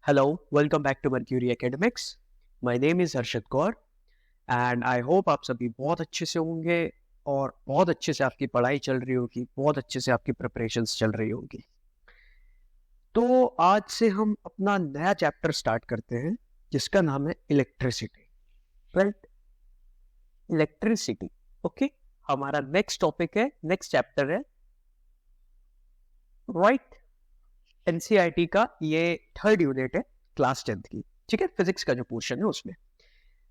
Hello, welcome back to Mercury Academics. My name is Harshad Kaur and I hope आप सभी बहुत अच्छे से होंगे और बहुत अच्छे से आपकी पढ़ाई चल रही होगी, बहुत अच्छे से आपकी प्रिपरेशंस चल रही होगी। तो आज से हम अपना नया चैप्टर स्टार्ट करते हैं जिसका नाम है इलेक्ट्रिसिटी। Right, electricity. ओके, हमारा नेक्स्ट टॉपिक है, नेक्स्ट चैप्टर है राइट, एनसीईआरटी का ये थर्ड यूनिट है क्लास 10th की। ठीक है, फिजिक्स का जो पोर्शन है उसमें।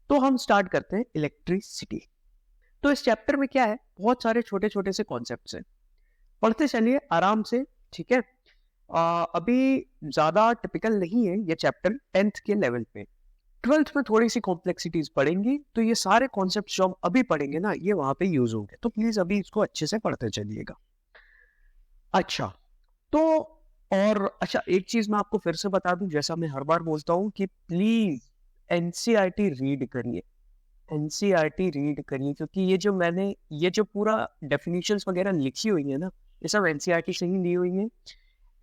तो हम स्टार्ट करते हैं इलेक्ट्रिसिटी। तो इस चैप्टर में क्या है, बहुत सारे छोटे छोटे से कॉन्सेप्ट्स हैं, पढ़ते चलिए आराम से। ठीक है, अभी ज्यादा टिपिकल नहीं है ये चैप्टर 10th के लेवल पे। 12th में थोड़ी सी कॉम्प्लेक्सिटीज पढ़ेंगी, तो ये सारे कॉन्सेप्ट जो हम अभी पढ़ेंगे ना, ये वहां पे यूज होंगे। तो प्लीज अभी इसको अच्छे से पढ़ते चलिएगा। अच्छा, तो अच्छा, एक चीज मैं आपको फिर से बता दूं, जैसा मैं हर बार बोलता हूं कि प्लीज एनसीईआरटी रीड करिए, एनसीईआरटी रीड करिए, क्योंकि ये जो पूरा डेफिनेशंस वगैरह लिखी हुई है ना, ये सब एनसीईआरटी से ही ली हुई है।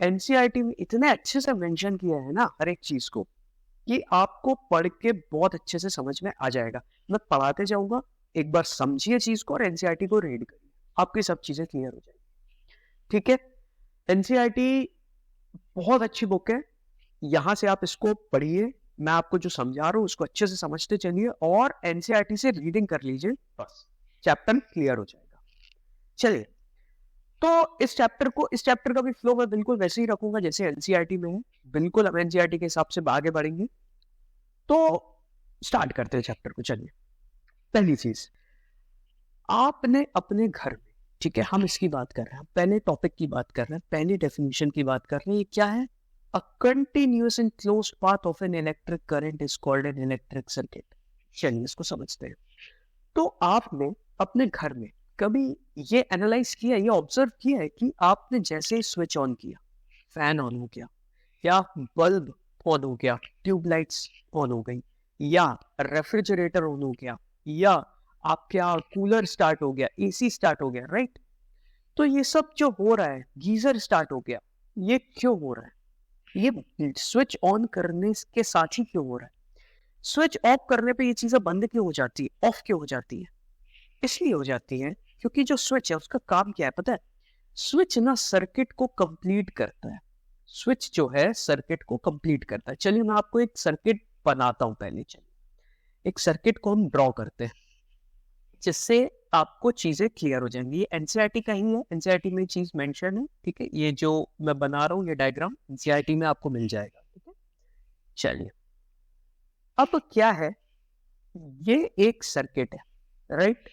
एनसीईआरटी में इतने अच्छे से मेंशन किया है ना हर एक चीज को, कि आपको पढ़ के बहुत अच्छे से समझ में आ जाएगा। मैं पढ़ाते जाऊंगा, एक बार समझिए चीज को और एनसीईआरटी को रीड करिए, आपकी सब चीजें क्लियर हो जाएगी। ठीक है, एनसीईआरटी बहुत अच्छी बुक है, यहां से आप इसको पढ़िए। मैं आपको जो समझा रहा हूं उसको अच्छे से समझते चलिए और एनसीईआरटी से रीडिंग कर लीजिए, बस चैप्टर क्लियर हो जाएगा। चलिए, तो इस चैप्टर का भी फ्लो मैं बिल्कुल वैसे ही रखूंगा जैसे एनसीईआरटी में है, बिल्कुल हम एनसीईआरटी के हिसाब से आगे बढ़ेंगे। तो स्टार्ट करते हैं चैप्टर को। चलिए, पहली चीज, आपने अपने घर में, ठीक है, हम इसकी बात कर रहे हैं, पहले टॉपिक की बात कर रहे हैं, पहली डेफिनेशन की बात कर रहे हैं। ये क्या है? A continuous and closed path of an electric current is called an electric circuit। चलिए इसको समझते हैं। तो आपने अपने घर में कभी ये एनालाइज किया, ये ऑब्जर्व किया है कि आपने जैसे ही स्विच ऑन किया, फैन ऑन हो गया, या बल्ब ऑन हो गया, ट्यूबलाइट्स ऑन हो गई, या रेफ्रिजरेटर ऑन हो गया, या आपका कूलर स्टार्ट हो गया, एसी स्टार्ट हो गया, राइट? तो ये सब जो हो रहा है, गीजर स्टार्ट हो गया, ये क्यों हो रहा है? ये स्विच ऑन करने के साथ ही क्यों हो रहा है? स्विच ऑफ करने पे ये चीजें बंद क्यों हो जाती है, ऑफ क्यों हो जाती है? इसलिए हो जाती है क्योंकि जो स्विच है उसका काम क्या है पता है? स्विच ना सर्किट को कंप्लीट करता है। स्विच जो है सर्किट को कंप्लीट करता है। चलिए मैं आपको एक सर्किट बनाता हूं। पहले चलिए एक सर्किट को हम ड्रॉ करते हैं, जिससे आपको चीजें क्लियर हो जाएंगी। ये एनसीईआरटी का ही है, एनसीईआरटी में चीज मेंशन है। ठीक है, ये जो मैं बना रहा हूँ ये डायग्राम एनसीईआरटी में आपको मिल जाएगा। ठीक है, चलिए, अब क्या है, ये एक सर्किट है, राइट?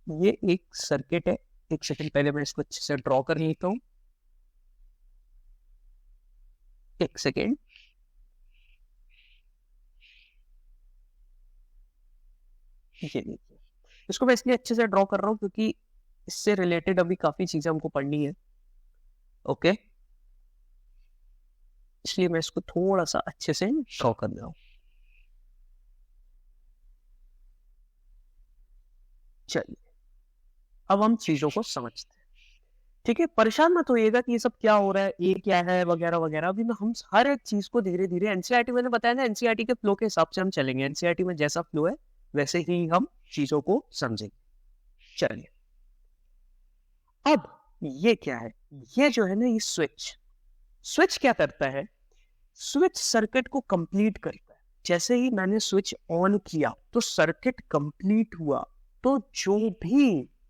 ये एक सर्किट है। एक सेकंड, पहले मैं इसको अच्छे से ड्रॉ कर लेता हूं। एक सेकेंड, ये देखिए, इसको मैं इसलिए अच्छे से ड्रॉ कर रहा हूं क्योंकि इससे रिलेटेड अभी काफी चीजें हमको पढ़नी है। ओके, इसलिए मैं इसको थोड़ा सा अच्छे से ड्रॉ कर रहा हूं। चलिए, अब हम चीजों को समझते हैं। ठीक है, परेशान मत होइएगा कि ये सब क्या हो रहा है, ये क्या है, वगैरह वगैरह। अभी हम हर एक चीज को धीरे धीरे, एनसीईआरटी मैंने बताया ना, एनसीईआरटी के फ्लो के हिसाब से हम चलेंगे। एनसीईआरटी में जैसा फ्लो है वैसे ही हम चीजों को समझेंगे। चलिए, अब ये क्या है? ये जो है ना, ये स्विच, स्विच क्या करता है? स्विच सर्किट को कंप्लीट करता है। जैसे ही मैंने स्विच ऑन किया तो सर्किट कंप्लीट हुआ, तो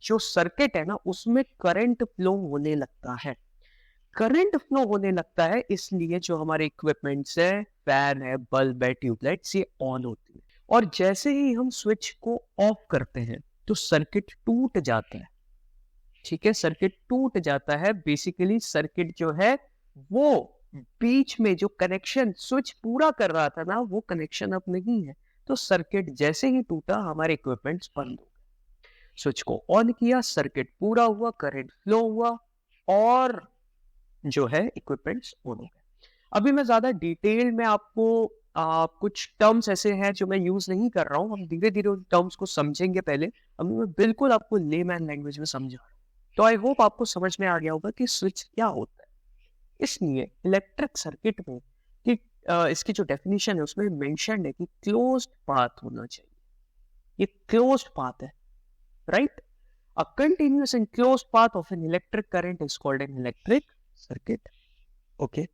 जो सर्किट है ना उसमें करंट फ्लो होने लगता है। करंट फ्लो होने लगता है, इसलिए जो हमारे इक्विपमेंट्स है, फैन है, बल्ब है, ट्यूबलाइट्स, ये ऑन होती है। और जैसे ही हम स्विच को ऑफ करते हैं तो सर्किट टूट जाता है। ठीक है, सर्किट टूट जाता है। बेसिकली सर्किट जो है वो बीच में जो कनेक्शन स्विच पूरा कर रहा था ना, वो कनेक्शन अब नहीं है। तो सर्किट जैसे ही टूटा, हमारे इक्विपमेंट्स बंद हो गए। स्विच को ऑन किया, सर्किट पूरा हुआ, करंट फ्लो हुआ, और जो है इक्विपमेंट्स ऑन हो गए। अभी मैं ज्यादा डिटेल में आपको कुछ टर्म्स ऐसे हैं जो मैं यूज नहीं कर रहा हूं, हम धीरे धीरे उन टर्म्स को समझेंगे। पहले अभी मैं बिल्कुल आपको लेमैन लैंग्वेज में समझा रहा हूं, तो आई होप आपको समझ में आ गया होगा कि स्विच क्या होता है। इसलिए इलेक्ट्रिक सर्किट में कि इसकी जो डेफिनेशन है उसमें मेंशन है कि क्लोज्ड पाथ होना चाहिए, ये क्लोज्ड पाथ है, right. A continuous and closed path of an electric current is called an electric circuit. Okay,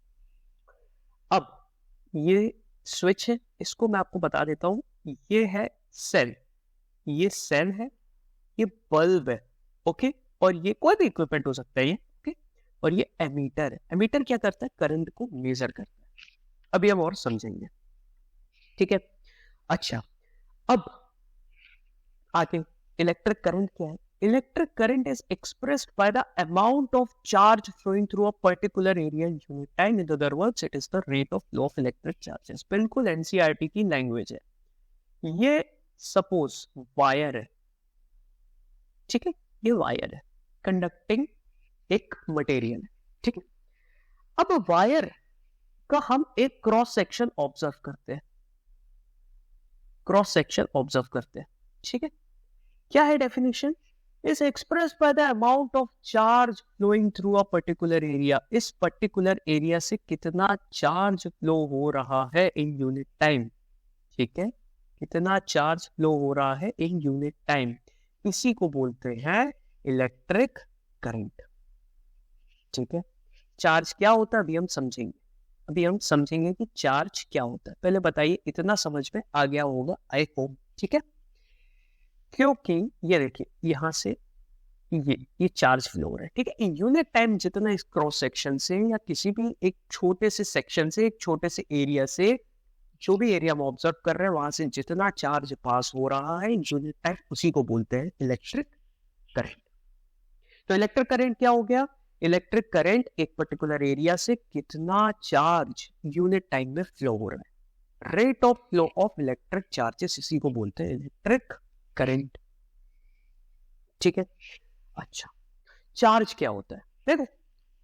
अब ये स्विच है, इसको मैं आपको बता देता हूं, ये है सेल, ये सेल है, ये बल्ब है, ओके, और ये कोई भी इक्विपमेंट हो सकता है ये, ओके, और ये एमीटर है। एमीटर क्या करता है? करंट को मेजर करता है। अभी हम और समझेंगे, ठीक है। अच्छा, अब आगे इलेक्ट्रिक करंट क्या है? Electric current is expressed by the amount of charge flowing through a particular area in unit time. In other words, it is the rate of flow of electric charges. बिल्कुल NCERT की language है। ये suppose wire है, ठीक है, ये wire है, conducting एक मटेरियल है, ठीक है। अब वायर का हम एक क्रॉस सेक्शन ऑब्जर्व करते हैं, क्रॉस सेक्शन ऑब्जर्व करते हैं, ठीक है। क्या है definition? is expressed by the amount of charge flowing through a particular area. इस पर्टिकुलर एरिया से कितना चार्ज फ्लो हो रहा है इन यूनिट टाइम, ठीक है, कितना चार्ज फ्लो हो रहा है इन यूनिट टाइम, इसी को बोलते हैं इलेक्ट्रिक करंट, ठीक है। चार्ज क्या होता है अभी हम समझेंगे, अभी हम समझेंगे कि चार्ज क्या होता है। पहले बताइए, इतना समझ में आ गया होगा आई होप, ठीक है। क्योंकि ये देखिए यहां से ये चार्ज फ्लो हो रहा है, ठीक है। यूनिट टाइम जितना इस क्रॉस सेक्शन से या किसी भी एक छोटे से सेक्शन से, एक छोटे से एरिया से, जो भी एरिया हम ऑब्जर्व कर रहे हैं वहां से जितना चार्ज पास हो रहा है यूनिट टाइम, उसी को बोलते हैं इलेक्ट्रिक करंट। तो इलेक्ट्रिक करंट क्या हो गया? इलेक्ट्रिक करंट एक पर्टिकुलर एरिया से कितना चार्ज यूनिट टाइम में फ्लो हो रहा है, rate of flow of electric charges, इसी को बोलते हैं इलेक्ट्रिक करंट, ठीक है। अच्छा, चार्ज क्या होता है? देखो,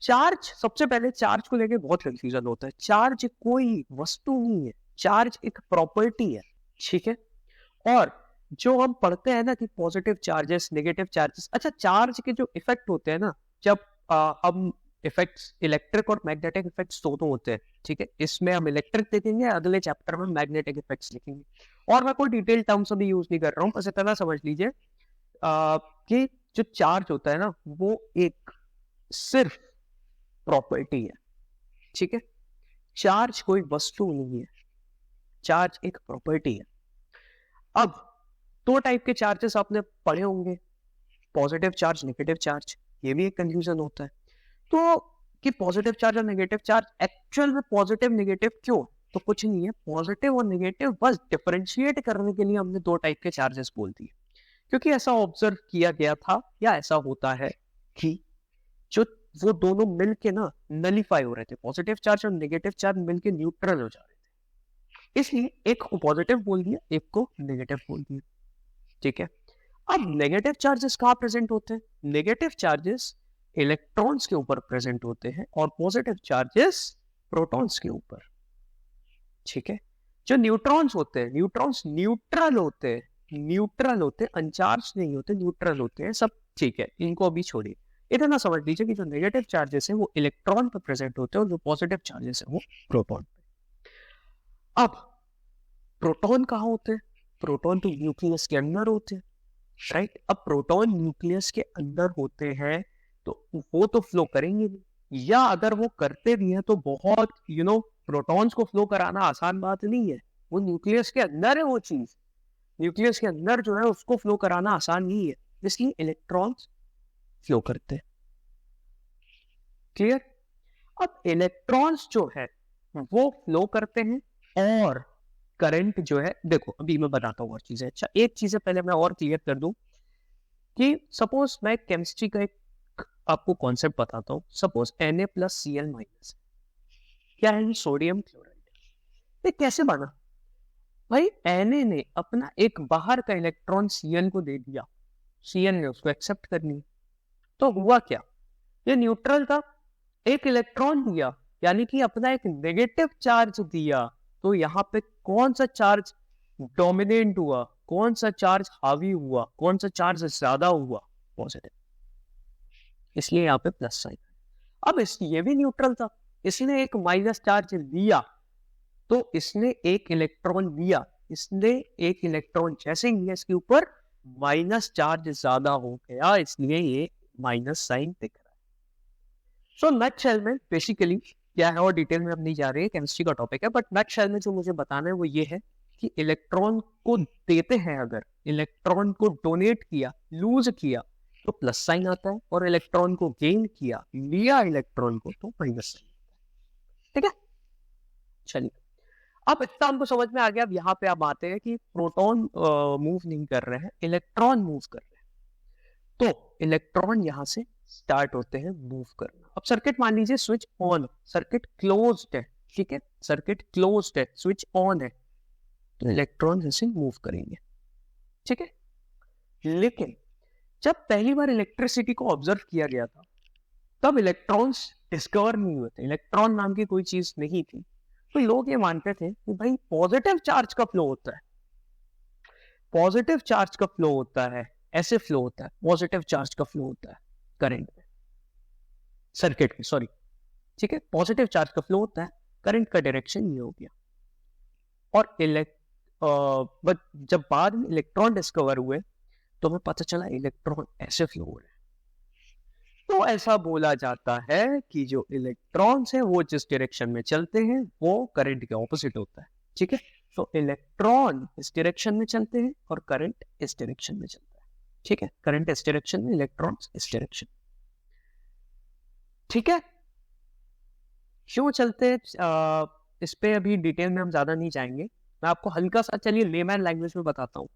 चार्ज, सबसे पहले चार्ज को लेके बहुत कंफ्यूजन होता है। चार्ज कोई वस्तु नहीं है, चार्ज एक प्रॉपर्टी है, ठीक है। और जो हम पढ़ते हैं ना कि पॉजिटिव चार्जेस, नेगेटिव चार्जेस, अच्छा, चार्ज के जो इफेक्ट होते हैं ना, जब हम इफेक्ट्स, इलेक्ट्रिक और मैग्नेटिक इफेक्ट्स दोनों होते हैं, ठीक है। इसमें हम इलेक्ट्रिक देखेंगे, अगले चैप्टर में मैग्नेटिक इफेक्ट्स लिखेंगे, और मैं कोई डिटेल टर्म्स अभी यूज नहीं कर रहा हूँ, बस इतना समझ लीजिए कि जो चार्ज होता है ना वो एक सिर्फ प्रॉपर्टी है, ठीक है। चार्ज कोई वस्तु नहीं है, चार्ज एक प्रॉपर्टी है। अब दो टाइप के चार्जेस आपने पढ़े होंगे, पॉजिटिव चार्ज, नेगेटिव चार्ज, ये भी एक कंफ्यूजन होता है। तो कि पॉजिटिव चार्ज और नेगेटिव चार्ज, एक्चुअल में पॉजिटिव नेगेटिव क्यों? तो कुछ नहीं है, पॉजिटिव और नेगेटिव बस डिफरेंशिएट करने के लिए हमने दो टाइप के चार्जेस बोल दिए, क्योंकि ऐसा ऑब्जर्व किया गया था या ऐसा होता है कि जो वो दोनों मिलके ना नलीफाई हो रहे थे, पॉजिटिव चार्ज और नेगेटिव चार्ज मिलके न्यूट्रल हो जा रहे थे, इसलिए एक को पॉजिटिव बोल दिया, एक को नेगेटिव बोल दिया, ठीक है। अब नेगेटिव चार्जेस कहाँ प्रेजेंट होते हैं? नेगेटिव चार्जेस इलेक्ट्रॉन्स के ऊपर प्रेजेंट होते हैं और पॉजिटिव चार्जेस प्रोटॉन्स के ऊपर, ठीक है। जो न्यूट्रॉन्स होते हैं, न्यूट्रॉन्स न्यूट्रल होते हैं, न्यूट्रल होते हैं, अनचार्ज नहीं होते, न्यूट्रल होते हैं, सब ठीक है, इनको अभी छोड़िए। इतना समझ लीजिए कि जो नेगेटिव चार्जेस है वो इलेक्ट्रॉन पर प्रेजेंट होते हैं और जो पॉजिटिव चार्जेस है वो प्रोटॉन पे। अब प्रोटॉन कहाँ होते हैं? प्रोटॉन तो न्यूक्लियस के अंदर होते हैं, राइट। अब प्रोटॉन न्यूक्लियस के अंदर होते हैं तो वो तो फ्लो करेंगे नहीं, या अगर वो करते भी हैं तो बहुत प्रोटॉन्स को फ्लो कराना आसान बात नहीं है, वो न्यूक्लियस के अंदर है, वो चीज न्यूक्लियस के अंदर जो है उसको फ्लो कराना आसान नहीं है, इसलिए इलेक्ट्रॉन्स फ्लो करते हैं, क्लियर। अब इलेक्ट्रॉन्स जो है वो फ्लो करते हैं और करंट जो है, देखो अभी मैं बताता हूँ और चीजें। अच्छा, एक चीज पहले मैं और क्लियर कर दूं कि सपोज मैं केमिस्ट्री का एक आपको कॉन्सेप्ट बताता हूँ। सपोज Na+Cl- क्या है? Sodium chloride. ये कैसे बना भाई? Na ने अपना एक बाहर का इलेक्ट्रॉन Cl को दे दिया, Cl ने उसको एक्सेप्ट कर लिया, तो हुआ क्या? ये न्यूट्रल था, एक इलेक्ट्रॉन दिया, यानी कि अपना एक नेगेटिव चार्ज दिया, तो यहाँ पे कौन सा चार्ज डोमिनेंट हुआ, कौन सा चार्ज हावी हुआ, कौन सा चार्ज ज्यादा हुआ? पॉजिटिव, इसलिए यहाँ पे प्लस साइन। अब ये भी न्यूट्रल था, इसने एक माइनस चार्ज लिया, तो इसने एक इलेक्ट्रॉन लिया, इसने एक इलेक्ट्रॉन जैसे ही लिया इसके ऊपर माइनस चार्ज ज्यादा हो गया, इसलिए ये माइनस साइन दिख रहा है। सो नट शेल में बेसिकली क्या है, और डिटेल में हम नहीं जा रहे हैं, केमिस्ट्री का टॉपिक है, बट नट शेल में जो मुझे बताना है वो ये है कि इलेक्ट्रॉन को देते हैं, अगर इलेक्ट्रॉन को डोनेट किया, लूज किया तो प्लस साइन आता है, और इलेक्ट्रॉन को गेन किया, लिया इलेक्ट्रॉन को, तो माइनस साइन। ठीक है, चलिए अब इतना हमको समझ में आ गया। अब यहाँ पे आप आते हैं कि प्रोटॉन मूव नहीं कर रहे हैं, इलेक्ट्रॉन मूव कर रहे हैं। तो इलेक्ट्रॉन यहाँ से स्टार्ट होते हैं मूव करना। अब सर्किट मान लीजिए स्विच ऑन, सर्किट क्लोज्ड है, ठीक है, सर्किट क्लोज्ड है, स्विच ऑन है, तो इलेक्ट्रॉन ऐसे मूव करेंगे, ठीक है। लेकिन जब पहली बार इलेक्ट्रिसिटी को ऑब्जर्व किया गया था तब इलेक्ट्रॉन्स डिस्कवर नहीं हुए थे, इलेक्ट्रॉन नाम की कोई चीज नहीं थी। तो लोग ये मानते थे कि भाई पॉजिटिव चार्ज का फ्लो होता है, पॉजिटिव चार्ज का फ्लो होता है, ऐसे फ्लो होता है, पॉजिटिव चार्ज का फ्लो होता है करंट में, सर्किट में, सॉरी, ठीक है, पॉजिटिव चार्ज का फ्लो होता है, करंट का डायरेक्शन ये हो गया। और बट जब बाद में इलेक्ट्रॉन डिस्कवर हुए तो हमें पता चला इलेक्ट्रॉन ऐसे फ्लो हो रहे हैं। तो ऐसा बोला जाता है कि जो इलेक्ट्रॉन्स हैं वो जिस डायरेक्शन में चलते हैं वो करंट के ऑपोजिट होता है, ठीक है। तो इलेक्ट्रॉन इस डायरेक्शन में चलते हैं और करंट इस डायरेक्शन में चलता है, ठीक है, करंट इस डायरेक्शन में, इलेक्ट्रॉन्स इस डायरेक्शन, ठीक है। क्यों चलते हैं इस पे अभी डिटेल में हम ज्यादा नहीं जाएंगे, मैं आपको हल्का सा चलिए लेमैन लैंग्वेज में बताता हूँ।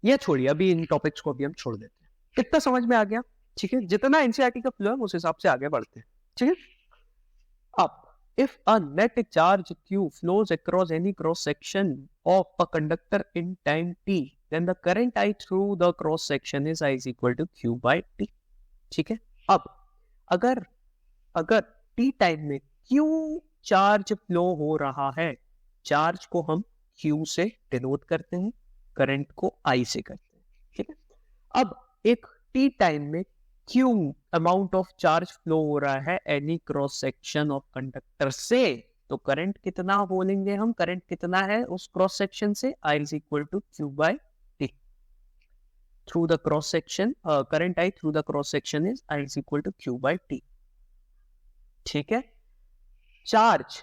ये छोड़िए, अभी इन टॉपिक्स को अभी हम छोड़ देते हैं। कितना समझ में आ गया, ठीक है। जितना एनसीईआरटी का फ्लो है उस हिसाब से आगे बढ़ते हैं, ठीक है। अब if a net charge q flows across any cross section of a conductor in time t, then the current I through the cross section is I is equal to q by t, ठीक है। अब अगर अगर t time में q charge flow हो रहा है, charge को हम q से डिनोट करते हैं, करंट को I से करते हैं, ठीक है। अब एक t टाइम में q amount of charge flow हो रहा है any cross section of conductor से, तो करंट कितना बोलेंगे हम, करंट कितना है उस क्रॉस सेक्शन से, I is equal to q by t through the cross section, current I through the cross section is I is equal to q by t, ठीक है। चार्ज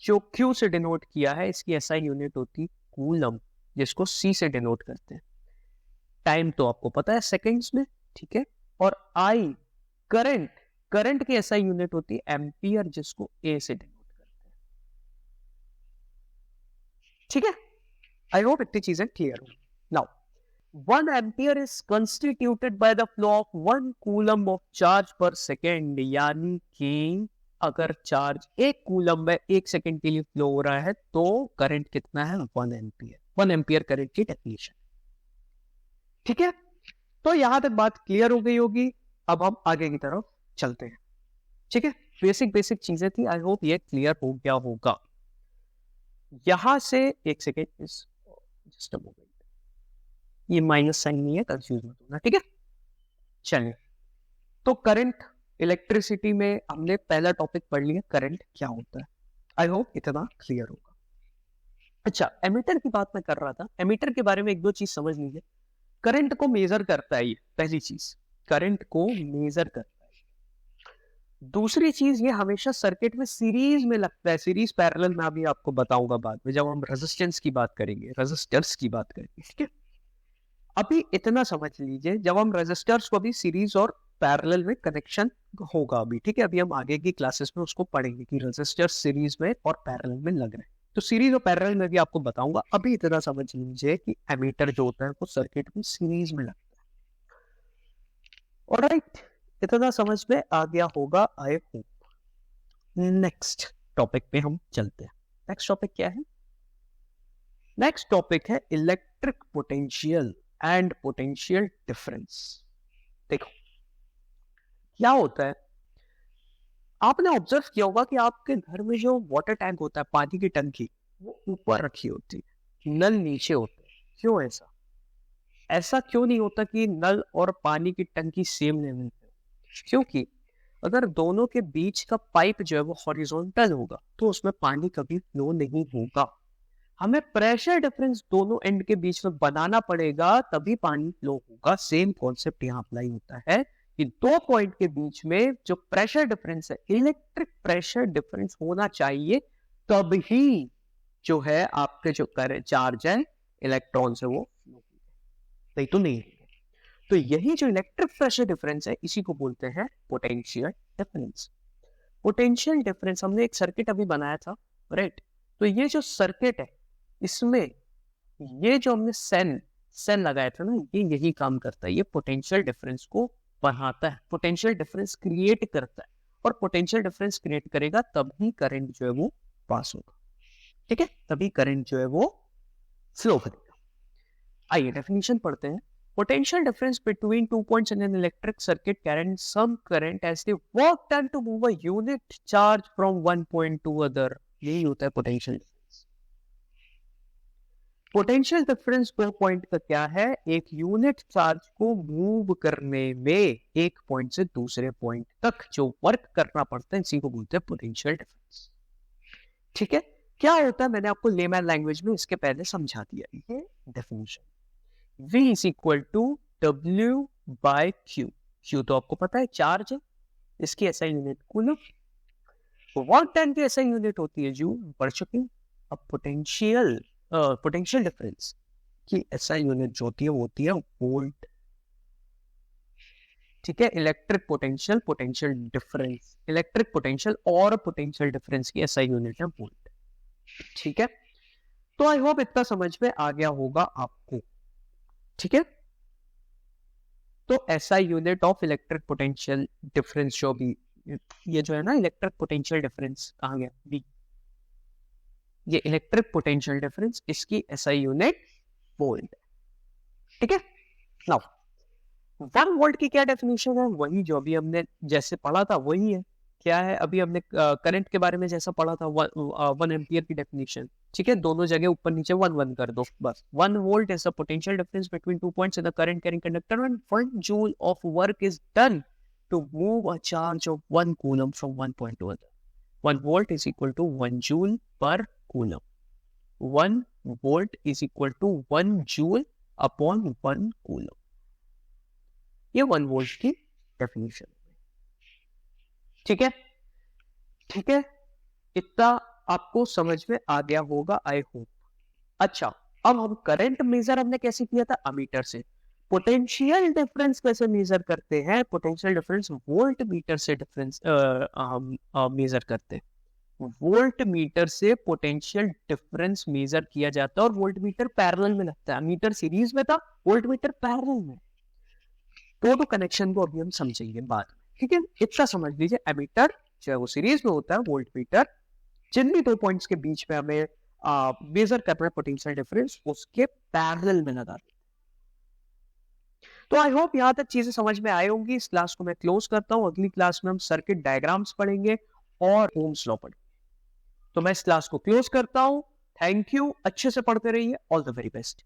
जो q से डिनोट किया है इसकी SI यूनिट होती coulomb, जिसको c से डिनोट करते हैं, टाइम तो आपको पता है सेकंड्स में, ठीक है। और I करंट, करंट की SI यूनिट होती है एम्पियर, जिसको A से डिनोट करते हैं, ठीक है। आई होप इतनी चीजें क्लियर हो। Now 1 ampere is constituted by the flow of 1 coulomb of charge पर सेकेंड, यानी कि अगर चार्ज 1 कूलम में 1 सेकेंड के लिए फ्लो हो रहा है तो करंट कितना है, 1 एम्पियर, 1 एम्पियर करंट की डेफिनेशन, ठीक है। तो यहां तक बात क्लियर हो गई होगी। अब हम आगे की तरफ चलते हैं, ठीक है। बेसिक बेसिक चीजें थी, आई होप ये क्लियर हो गया होगा। यहां से एक सेकेंड, जस्ट अ मोमेंट, ये माइनस साइन नहीं है, कंफ्यूज मत होना, ठीक है। चलिए, तो करंट, इलेक्ट्रिसिटी में हमने पहला टॉपिक पढ़ लिया, करंट क्या होता है। आई होप इतना क्लियर होगा। अच्छा, एमीटर की बात मैं कर रहा था, एमीटर के बारे में एक दो चीज समझ लीजिए। करंट को मेजर करता है, ये पहली चीज, करंट को मेजर करता है। दूसरी चीज, ये हमेशा सर्किट में सीरीज में लगता है, सीरीज पैरेलल में अभी आपको बताऊंगा बाद में जब हम रेजिस्टेंस की बात करेंगे, रेजिस्टर्स की बात करेंगे, ठीक है। अभी इतना समझ लीजिए, जब हम रेजिस्टर्स को अभी सीरीज और पैरेलल में कनेक्शन होगा अभी, ठीक है, अभी हम आगे की क्लासेस में उसको पढ़ेंगे कि रेजिस्टर्स सीरीज में और पैरेलल में लग रहे हैं, तो सीरीज और पैरेलल में भी आपको बताऊंगा। अभी इतना समझ लीजिए कि एमीटर जो होता है वो सर्किट में सीरीज में लगता है। ऑलराइट, इतना समझ में आ गया होगा आई होप। नेक्स्ट टॉपिक पे हम चलते हैं। नेक्स्ट टॉपिक क्या है, नेक्स्ट टॉपिक है electric potential and potential difference. देखो क्या होता है, आपने ऑब्जर्व किया होगा कि आपके घर में जो वाटर टैंक होता है, पानी की टंकी, वो ऊपर रखी होती है, नल नीचे होता है। क्यों ऐसा, ऐसा क्यों नहीं होता कि नल और पानी की टंकी सेम लेवल पे? क्योंकि अगर दोनों के बीच का पाइप जो है वो हॉरिजॉन्टल होगा तो उसमें पानी कभी फ्लो नहीं होगा। हमें प्रेशर डिफरेंस दोनों एंड के बीच में बनाना पड़ेगा, तभी पानी फ्लो होगा। सेम कॉन्सेप्ट यहाँ अप्लाई होता है कि दो पॉइंट के बीच में जो प्रेशर डिफरेंस है, इलेक्ट्रिक प्रेशर डिफरेंस होना चाहिए, तभी जो है आपके जो चार्ज है इलेक्ट्रॉन से वो फ्लो होगा, नहीं तो नहीं। तो यही जो इलेक्ट्रिक प्रेशर डिफरेंस है इसी को बोलते हैं पोटेंशियल डिफरेंस। पोटेंशियल डिफरेंस हमने एक सर्किट अभी बनाया था, राइट? तो ये जो सर्किट है इसमें ये जो हमने सेल लगाया था ना, ये यही काम करता है। ये पोटेंशियल डिफरेंस को बढ़ाता है, पोटेंशियल डिफरेंस क्रिएट करता है, और पोटेंशियल डिफरेंस क्रिएट करेगा तभी करंट जो है वो पास होगा, ठीक है? तभी करंट जो है वो फ्लो करेगा। आइए डेफिनेशन पढ़ते हैं। Potential difference between 2 points in an electric circuit carries some current as they work done to move a unit charge from one point to other. यही होता है potential difference. Potential difference per point का क्या है? एक unit charge को move करने में एक पॉइंट से दूसरे पॉइंट तक जो वर्क करना पड़ता है, इसी को बोलते हैं पोटेंशियल डिफरेंस। ठीक है? क्या होता है मैंने आपको लेमैन लैंग्वेज में इसके पहले समझा दिया। ये definition V is equal to W by Q. Q तो आपको पता है चार्ज है, इसकी SI unit coulomb, work done की SI यूनिट होती है जूल पर सेकंड। अब पोटेंशियल डिफरेंस की SI यूनिट जो होती है वो होती है वोल्ट, ठीक है? Electric potential, potential difference, electric potential और पोटेंशियल डिफरेंस की SI यूनिट है वोल्ट, ठीक है? तो आई होप इतना समझ में आ गया होगा आपको, ठीक है? तो SI unit of electric potential difference जो भी, ये जो है ना इलेक्ट्रिक पोटेंशियल डिफरेंस कहाँ गया B, ये इलेक्ट्रिक पोटेंशियल डिफरेंस, इसकी SI यूनिट वोल्ट, ठीक है? नाउ 1 वोल्ट की क्या डेफिनेशन है? वही जो अभी हमने जैसे पढ़ा था वही है। क्या है? अभी हमने करंट के बारे में जैसा पढ़ा था 1 एम्पियर की डेफिनेशन, ठीक है? दोनों जगह ऊपर नीचे 1 कर दो बस। 1 volt is the potential difference between 2 points in the current carrying conductor when 1 joule of work is done to move a charge of 1 coulomb from one point to other. 1 volt is equal to 1 joule per coulomb. 1 volt is equal to 1 joule upon 1 coulomb. ये 1 volt की definition, ठीक है? ठीक है, इतना आपको समझ में आ गया होगा आई होप। अच्छा, अब हम करंट मेजर हमने कैसे किया था? अमीटर से। पोटेंशियल डिफरेंस कैसे मेजर करते हैं? पोटेंशियल डिफरेंस वोल्ट मीटर से डिफरेंस मेजर करते हैं। वोल्ट मीटर से पोटेंशियल डिफरेंस मेजर किया जाता है और वोल्ट मीटर पैरेलल में लगता है। मीटर सीरीज में था, वोल्ट मीटर पैरेलल में। दोनों कनेक्शन को अभी हम समझेंगे बाद में, ठीक है? इतना समझ लीजिए, एमीटर जो है वो सीरीज में होता है, वोल्ट मीटर जिन भी दो पॉइंट्स के बीच में हमें मेजर करना है पोटेंशियल डिफरेंस, उसके पैरेलल में लगा देते। तो आई होप यहां तक चीजें समझ में आई होंगी। इस क्लास को मैं क्लोज करता हूं। अगली क्लास में हम सर्किट डायग्राम्स पढ़ेंगे और ओम्स लॉ पढ़ेंगे। तो मैं इस क्लास को क्लोज करता हूं। थैंक यू, अच्छे से पढ़ते रहिए। All the very best.